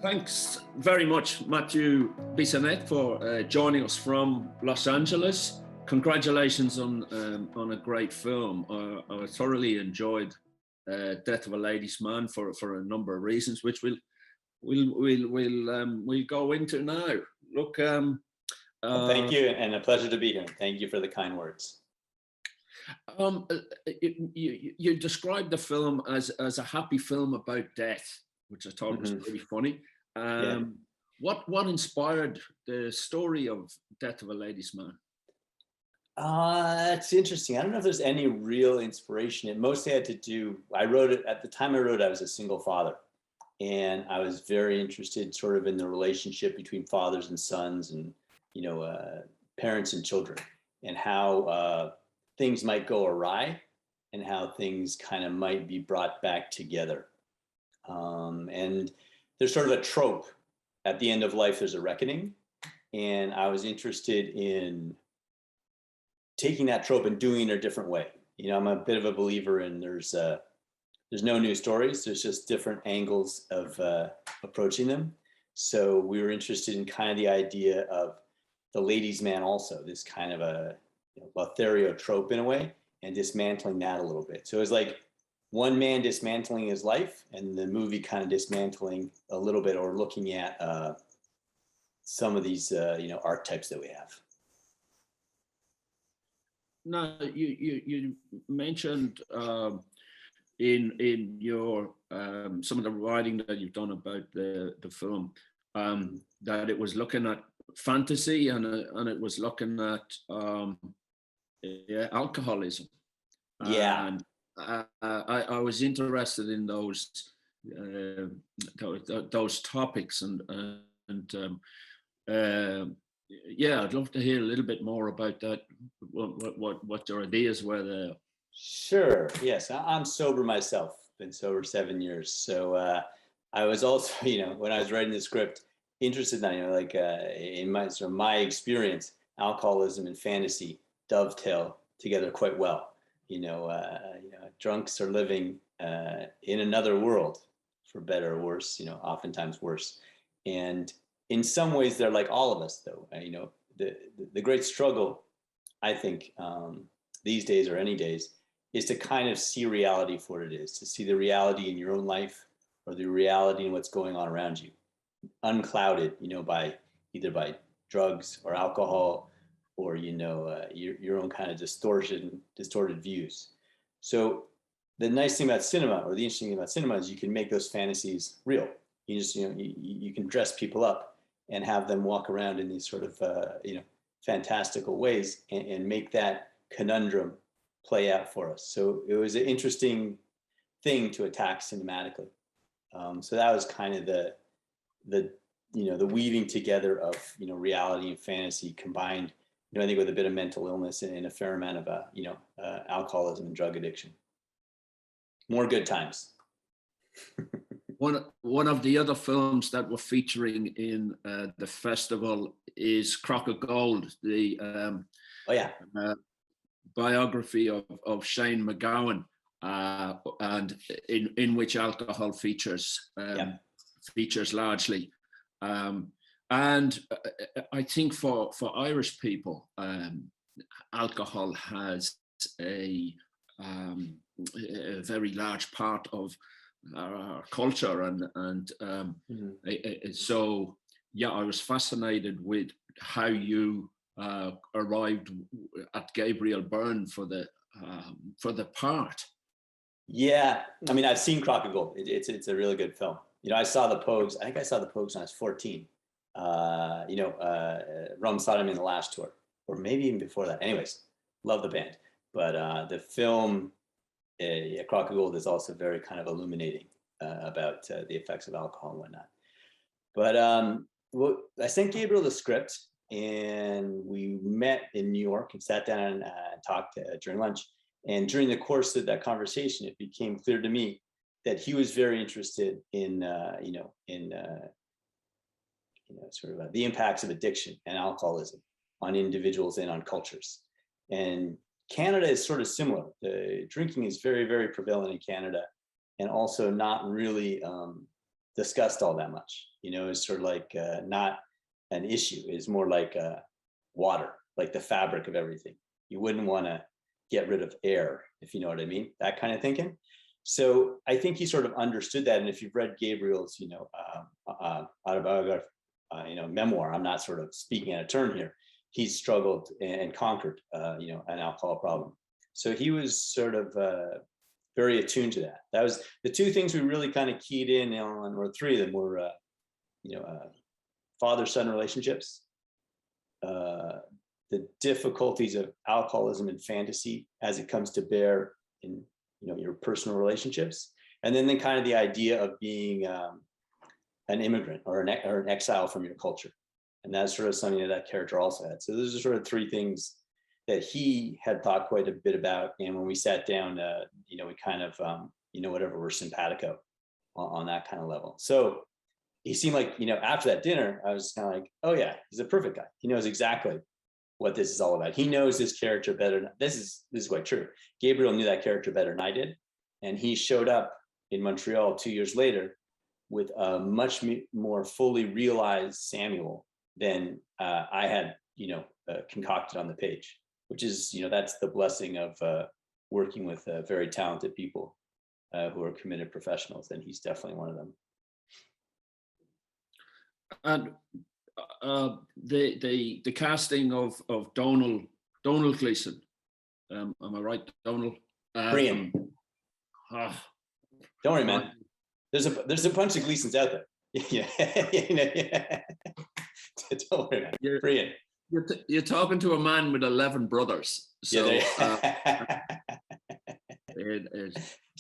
Thanks very much, Matthew Bissonnette, for joining us from Los Angeles. Congratulations on a great film. I thoroughly enjoyed Death of a Ladies' Man for a number of reasons, which we'll go into now. Look, well, thank you, and a pleasure to be here. Thank you for the kind words. You described the film as a happy film about death, which I thought was pretty funny. What inspired the story of Death of a Ladies' Man? It's interesting. I don't know if there's any real inspiration. It mostly had to do, I wrote it, at the time I wrote it, I was a single father. And I was very interested sort of in the relationship between fathers and sons and, parents and children, and how things might go awry and how things kind of might be brought back together. And there's sort of a trope at the end of life, there's a reckoning. And I was interested in taking that trope and doing it a different way. I'm a bit of a believer in there's no new stories. There's just different angles of approaching them. So we were interested in kind of the idea of the ladies' man also, this kind of a Lothario trope in a way, and dismantling that a little bit. So it was like one man dismantling his life, and the movie kind of dismantling a little bit, or looking at some of these archetypes that we have. Now, you mentioned in your some of the writing that you've done about the film that it was looking at fantasy and it was looking at alcoholism. Yeah. And I was interested in those topics and I'd love to hear a little bit more about that. What your ideas were there? Sure. Yes, I'm sober myself. Been sober 7 years. So I was also, when I was writing the script, interested in that, in my experience, alcoholism and fantasy dovetail together quite well. Drunks are living in another world, for better or worse. Oftentimes worse. And in some ways, they're like all of us, though. The great struggle, I think, these days or any days, is to kind of see reality for what it is, to see the reality in your own life or the reality in what's going on around you, unclouded, by either by drugs or alcohol or, your own kind of distorted views. So the nice thing about cinema, or the interesting thing about cinema, is you can make those fantasies real. You just, you can dress people up and have them walk around in these sort of, fantastical ways and make that conundrum play out for us. So it was an interesting thing to attack cinematically. So that was kind of the weaving together of, reality and fantasy combined, I think with a bit of mental illness and a fair amount of, alcoholism and drug addiction. More good times. One of the other films that we're featuring in the festival is Crock of Gold, the biography of Shane MacGowan, and in which alcohol features largely. And I think for Irish people, alcohol has a very large part of our culture, and so I was fascinated with how you arrived at Gabriel Byrne for the part. Yeah, I mean, I've seen Crock of Gold. It's a really good film. I saw the Pogues. I think I saw the Pogues when I was 14. Rum Sodom in the last tour, or maybe even before that. Anyways, love the band. But the film, Crock of Gold, is also very kind of illuminating about the effects of alcohol and whatnot. But I sent Gabriel the script, and we met in New York and sat down and talked during lunch. And during the course of that conversation, it became clear to me that he was very interested in, sort of the impacts of addiction and alcoholism on individuals and on cultures. And Canada is sort of similar. The drinking is very, very prevalent in Canada, and also not really discussed all that much. is sort of like not an issue. It's more like water, like the fabric of everything. You wouldn't want to get rid of air, if you know what I mean, that kind of thinking. So I think he sort of understood that. And if you've read Gabriel's, autobiography, memoir, I'm not sort of speaking out of turn here. He's struggled and conquered, an alcohol problem. So he was sort of very attuned to that. That was the two things we really kind of keyed in on, or three of them were, father-son relationships, the difficulties of alcoholism and fantasy as it comes to bear in your personal relationships, and then kind of the idea of being an immigrant or an exile from your culture, and that's sort of something that character also had. So those are sort of three things that he had thought quite a bit about, and when we sat down, we kind of whatever, we're simpatico on that kind of level. So he seemed like, after that dinner, I was kind of like, oh yeah, he's a perfect guy. He knows exactly what this is all about. He knows this character better. This is quite true. Gabriel knew that character better than I did. And he showed up in Montreal 2 years later with a much more fully realized Samuel than I had, concocted on the page, which is, that's the blessing of working with very talented people who are committed professionals. And he's definitely one of them. And the casting of Donald Gleeson, am I right, Donald? Brian. Don't worry, man. There's a bunch of Gleesons out there. Yeah. Don't worry, man. Brian. You're talking to a man with 11 brothers. So,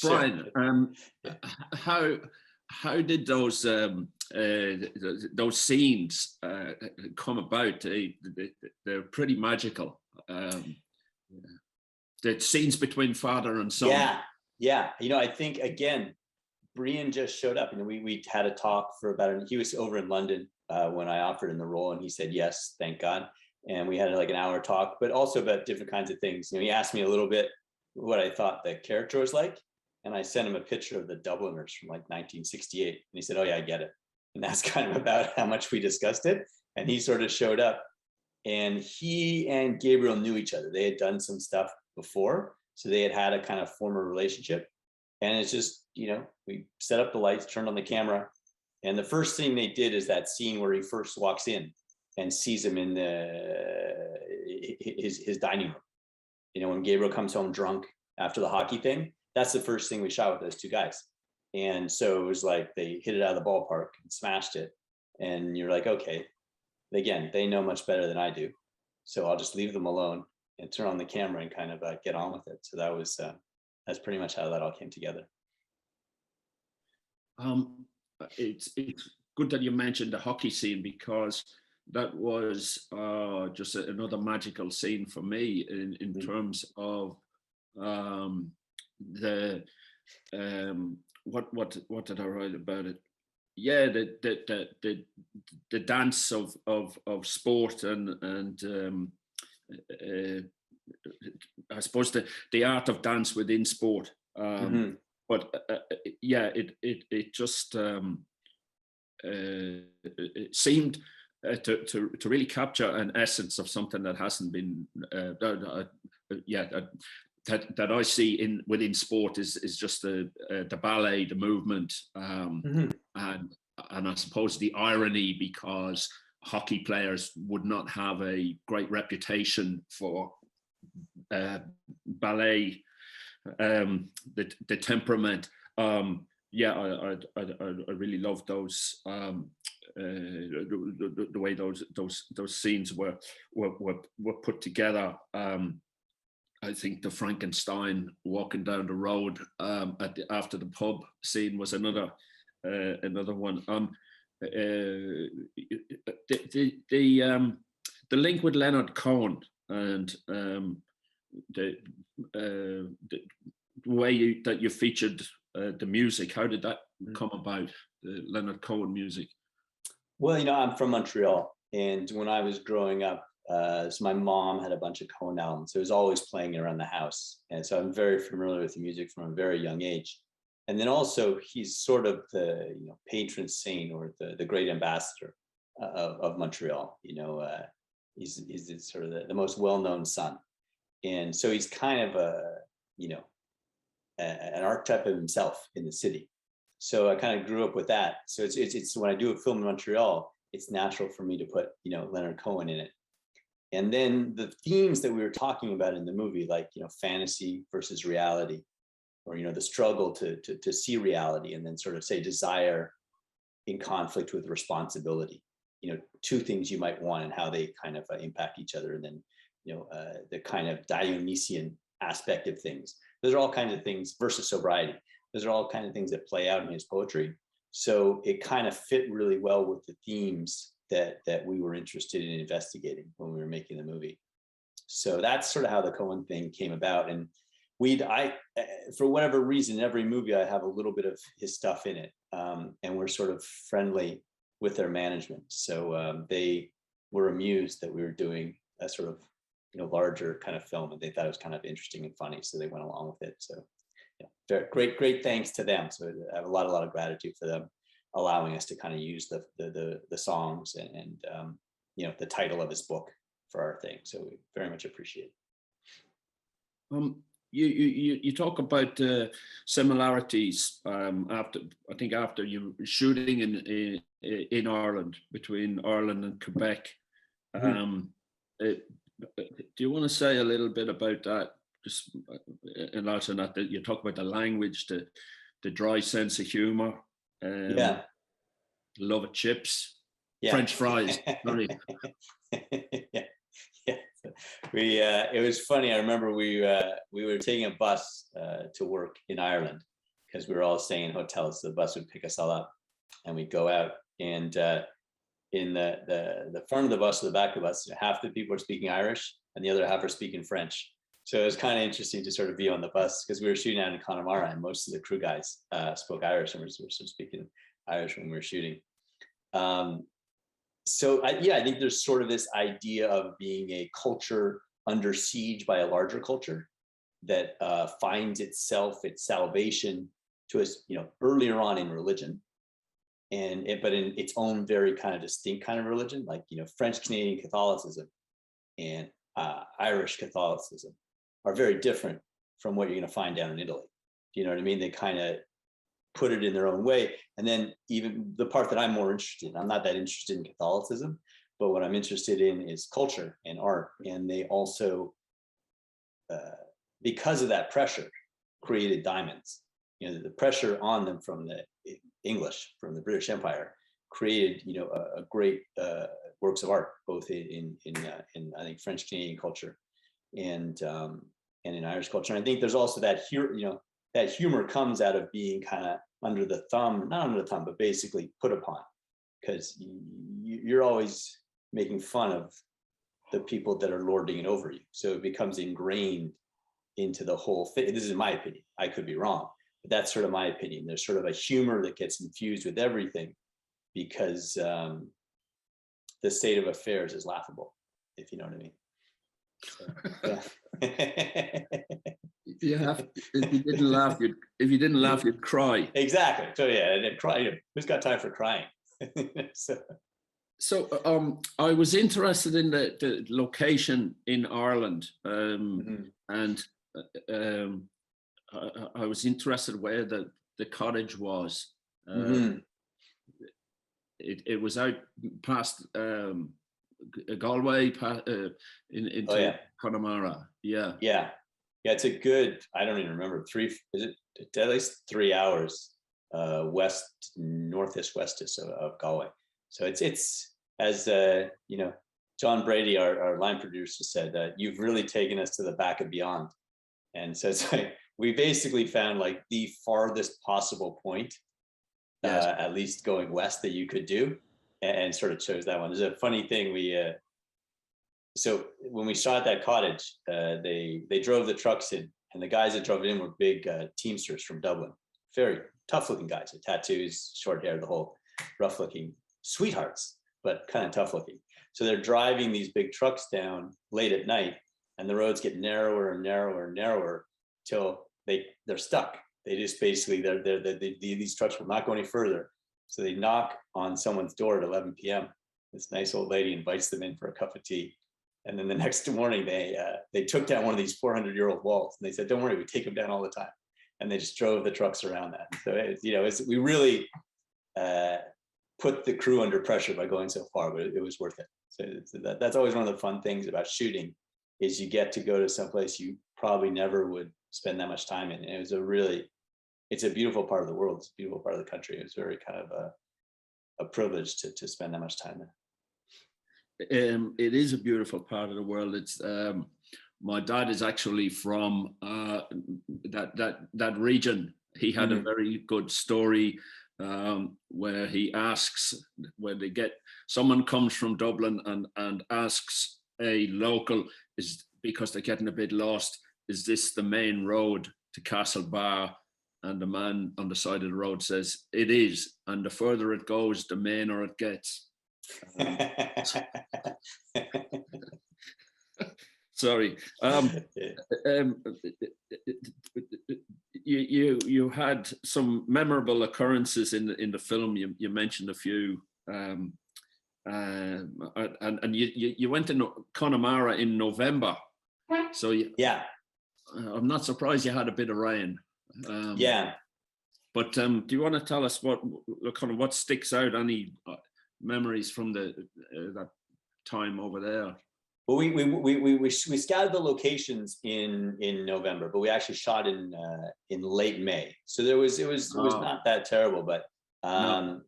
Brian, how did those scenes come about? They're pretty magical. The scenes between father and son. Yeah. I think again, Brian just showed up, and we had a talk for he was over in London when I offered him the role, and he said yes, thank God. And we had like an hour talk, but also about different kinds of things. He asked me a little bit what I thought the character was like. And I sent him a picture of the Dubliners from like 1968. And he said, oh yeah, I get it. And that's kind of about how much we discussed it. And he sort of showed up, and he and Gabriel knew each other. They had done some stuff before. So they had a kind of former relationship. And it's just, we set up the lights, turned on the camera. And the first thing they did is that scene where he first walks in and sees him in his dining room. When Gabriel comes home drunk after the hockey thing, that's the first thing we shot with those two guys. And so it was like they hit it out of the ballpark and smashed it. And you're like, okay, again, they know much better than I do. So I'll just leave them alone and turn on the camera and kind of get on with it. So that's pretty much how that all came together. It's good that you mentioned the hockey scene, because that was just another magical scene for me in terms of what did I write about it? Yeah, the dance of sport and I suppose the art of dance within sport. But it just it seemed to really capture an essence of something that hasn't been that I see within sport is just the ballet, the movement, and I suppose the irony, because hockey players would not have a great reputation for ballet, the temperament. I really love those the way those scenes were put together. I think the Frankenstein walking down the road after the pub scene was another one. The link with Leonard Cohen and the way that you featured the music, how did that come about, the Leonard Cohen music? Well, I'm from Montreal, and when I was growing up, so my mom had a bunch of Cohen albums. So it was always playing around the house. And so I'm very familiar with the music from a very young age. And then also he's sort of the patron saint or the great ambassador of Montreal. He's sort of the most well-known son, and so he's kind of an archetype of himself in the city. So I kind of grew up with that. So it's when I do a film in Montreal, it's natural for me to put Leonard Cohen in it. And then the themes that we were talking about in the movie, like fantasy versus reality, or the struggle to see reality, and then sort of say desire in conflict with responsibility. Two things you might want and how they kind of impact each other, and then the kind of Dionysian aspect of things. Those are all kinds of things versus sobriety. Those are all kinds of things that play out in his poetry. So it kind of fit really well with the themes that we were interested in investigating when we were making the movie. So that's sort of how the Cohen thing came about. And for whatever reason, every movie I have a little bit of his stuff in it, and we're sort of friendly with their management. So they were amused that we were doing a sort of larger kind of film, and they thought it was kind of interesting and funny, so they went along with it. So great thanks to them. So I have a lot of gratitude for them allowing us to kind of use the songs and the title of his book for our thing. So we very much appreciate it. You talk about similarities after you were shooting in Ireland, between Ireland and Quebec. Do you want to say a little bit about that? Just and also that you talk about the language, the dry sense of humor, love of chips, French fries. Sorry. It was funny. I remember we were taking a bus to work in Ireland because we were all staying in hotels. So the bus would pick us all up, and we'd go out. And in the front of the bus or the back of the bus, half the people are speaking Irish and the other half are speaking French. So it was kind of interesting to sort of be on the bus because we were shooting out in Connemara, and most of the crew guys spoke Irish, and we were sort of speaking Irish when we were shooting. So I think there's sort of this idea of being a culture under siege by a larger culture that finds its salvation to us, earlier on in religion, but in its own very kind of distinct kind of religion, like French Canadian Catholicism and Irish Catholicism are very different from what you're going to find down in Italy. Do you know what I mean? They kind of put it in their own way. And then even the part that I'm more interested in, I'm not that interested in Catholicism, but what I'm interested in is culture and art. And they also, because of that pressure, created diamonds. The pressure on them from the English, from the British Empire, created a great works of art, both in I think French Canadian culture and in Irish culture. And I think there's also that that humor comes out of being kind of under the thumb, not under the thumb, but basically put upon, because you're always making fun of the people that are lording it over you. So it becomes ingrained into the whole thing. This is my opinion. I could be wrong, but that's sort of my opinion. There's sort of a humor that gets infused with everything because the state of affairs is laughable, if you know what I mean. So, yeah. If you didn't laugh, you'd cry. Exactly. So yeah, and cry. Who's got time for crying? So I was interested in the location in Ireland, and I was interested where the cottage was. It was out past Galway, into Connemara. Yeah, it's a good, I don't even remember, at least 3 hours northeast west of Galway. So it's as John Brady, our line producer, said, you've really taken us to the back of beyond. And so it's like we basically found like the farthest possible point, at least going west, that you could do, and sort of chose that one. There's a funny thing, so when we shot that cottage, they drove the trucks in, and the guys that drove it in were big Teamsters from Dublin, very tough looking guys with tattoos, short hair, the whole rough looking sweethearts, but kind of tough looking. So they're driving these big trucks down late at night, and the roads get narrower and narrower and narrower till they're stuck. they just basically these trucks will not go any further. So they knock on someone's door at 11 p.m. This nice old lady invites them in for a cup of tea. And then the next morning, they took down one of these 400-year-old walls, and they said, "Don't worry, we take them down all the time." And they just drove the trucks around that. So we really put the crew under pressure by going so far, but it was worth it. So that's always one of the fun things about shooting, is you get to go to someplace you probably never would spend that much time in. And it's a beautiful part of the world. It's a beautiful part of the country. It was very kind of a privilege to spend that much time there. It is a beautiful part of the world. It's my dad is actually from that region. He had a very good story where he asks, when someone comes from Dublin and asks a local, is because they're getting a bit lost, is this the main road to Castlebar? And the man on the side of the road says, it is. And the further it goes, the mainer it gets. Sorry. You had some memorable occurrences in the film. You mentioned a few, and you went to Connemara in November. So yeah, I'm not surprised you had a bit of rain. Yeah. But do you want to tell us what sticks out? Any memories from that time over there? Well, we scouted the locations in November, but we actually shot in late May. So it was not that terrible. But No.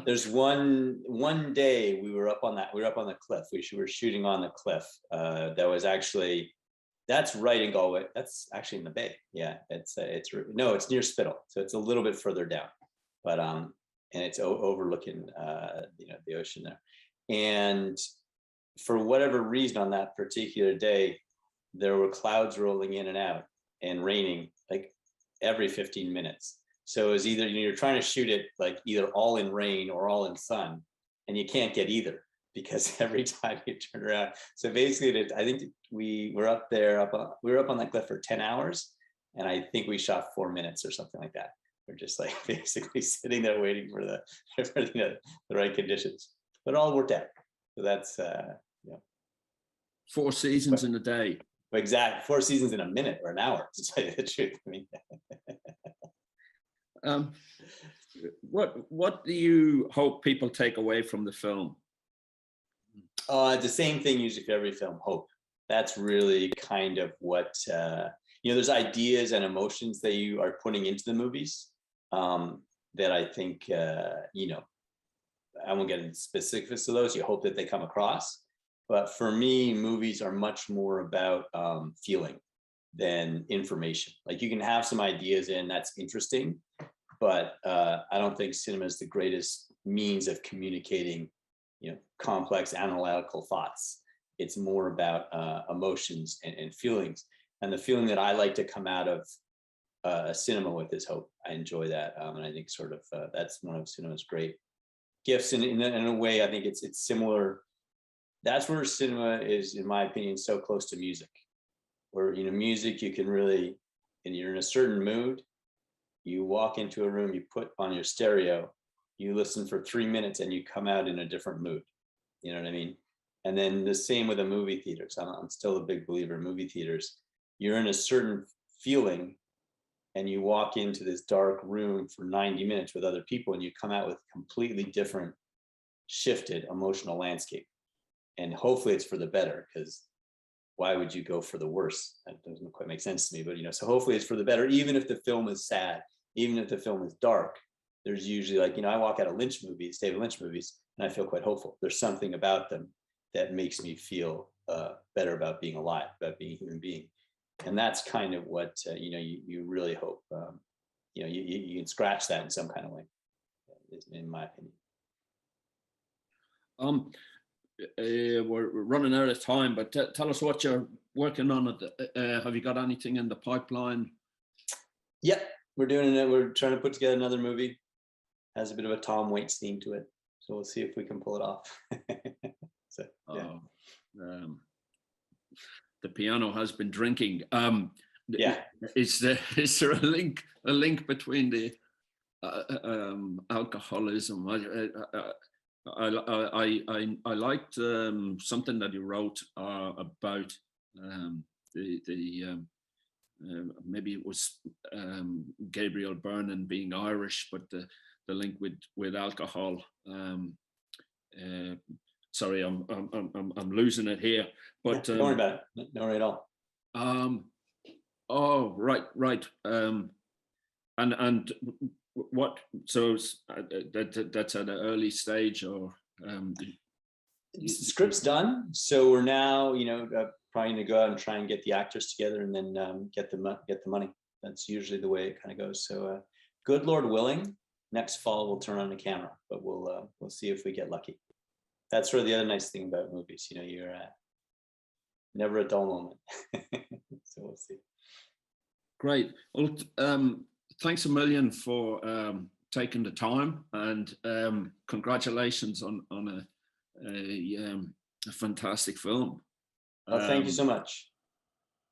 there's one day we were up on the cliff. We were shooting on the cliff. That's right in Galway. That's actually in the bay. Yeah, it's near Spittle, so it's a little bit further down, but and it's overlooking the ocean there. And for whatever reason, on that particular day, there were clouds rolling in and out and raining like every 15 minutes. So it was either you're trying to shoot it like either all in rain or all in sun, and you can't get either, because every time you turn around. So basically, I think we were up on that cliff for 10 hours, and I think we shot 4 minutes or something like that. We're just like basically sitting there waiting for the right conditions, but it all worked out. So that's 4 seasons in a day. Exactly, 4 seasons in a minute or an hour, to tell you the truth. I mean, what do you hope people take away from the film? The same thing usually for every film, hope. That's really kind of what, there's ideas and emotions that you are putting into the movies that I think, I won't get into specifics of those. You hope that they come across. But for me, movies are much more about feeling than information. Like, you can have some ideas in, that's interesting, but I don't think cinema is the greatest means of communicating complex analytical thoughts. It's more about emotions and feelings. And the feeling that I like to come out of cinema with is hope. I enjoy that. And I think sort of that's one of cinema's great gifts. And in a way, I think it's similar. That's where cinema is, in my opinion, so close to music, where, music, you can really, and you're in a certain mood, you walk into a room, you put on your stereo, you listen for 3 minutes, and you come out in a different mood. You know what I mean? And then the same with a movie theater. So I'm still a big believer in movie theaters. You're in a certain feeling, and you walk into this dark room for 90 minutes with other people, and you come out with completely different, shifted emotional landscape. And hopefully it's for the better, because why would you go for the worse? That doesn't quite make sense to me, but so hopefully it's for the better. Even if the film is sad, even if the film is dark, there's usually I walk out of David Lynch movies, and I feel quite hopeful. There's something about them that makes me feel better about being alive, about being a human being. And that's kind of what, you really hope, you can scratch that in some kind of way, in my opinion. We're running out of time, but tell us what you're working on. Have you got anything in the pipeline? Yep, we're doing it. We're trying to put together another movie. Has a bit of a Tom Waits theme to it, so we'll see if we can pull it off. So, yeah. The piano has been drinking. Yeah. Is there a link between the alcoholism? I liked something that you wrote about maybe it was Gabriel Byrne being Irish, but the link with alcohol. Sorry, I'm losing it here. But don't worry about it. Don't worry at all. Oh, right. And what? So that's at an early stage, or script's done. So we're now, probably going to go out and try and get the actors together, and then get the money. That's usually the way it kind of goes. So, good Lord willing, next fall we'll turn on the camera, but we'll see if we get lucky. That's sort of the other nice thing about movies. You're never a dull moment. So we'll see. Great. Well, thanks a million for taking the time, and congratulations on a fantastic film. Well, thank you so much.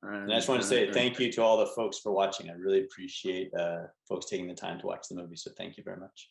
And I just want to say thank you to all the folks for watching. I really appreciate folks taking the time to watch the movie. So thank you very much.